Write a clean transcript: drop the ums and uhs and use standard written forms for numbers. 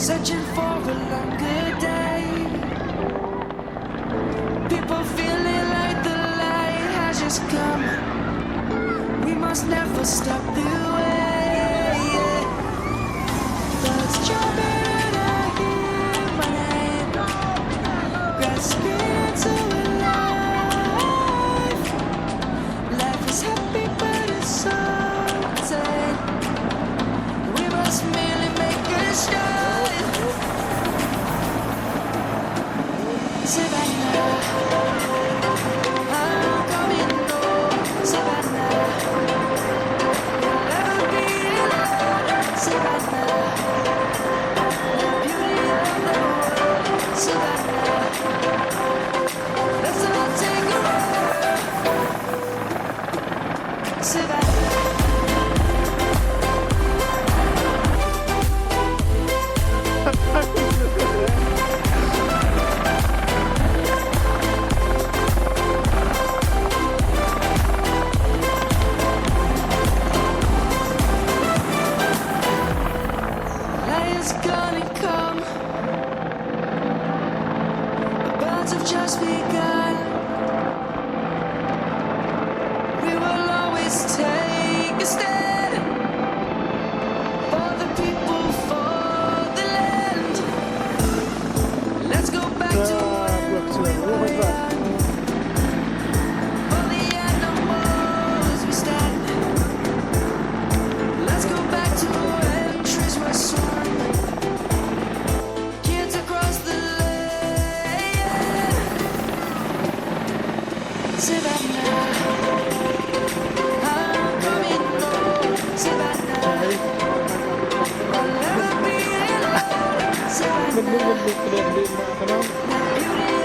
searching for a longer day. People feeling like the light has just come. We must never stop the way. Birds jumping and I hear my name, grasping into a life. Life is happy but it's so tame. We must merely make a start. Savannah, I'm coming home. Savannah, you'll never be alone. Savannah, the beauty of the world. Savannah, let's all take a ride. Savannah. Light gonna come. The birds have just begun. We will always take a stand for the people, for the land. Let's go back to when we were young. For the animals we stand. Let's go back to when trees were swung. Kids across the land. Savannah, I'm coming home. Savannah, I'll never be alone. Savannah, the beauty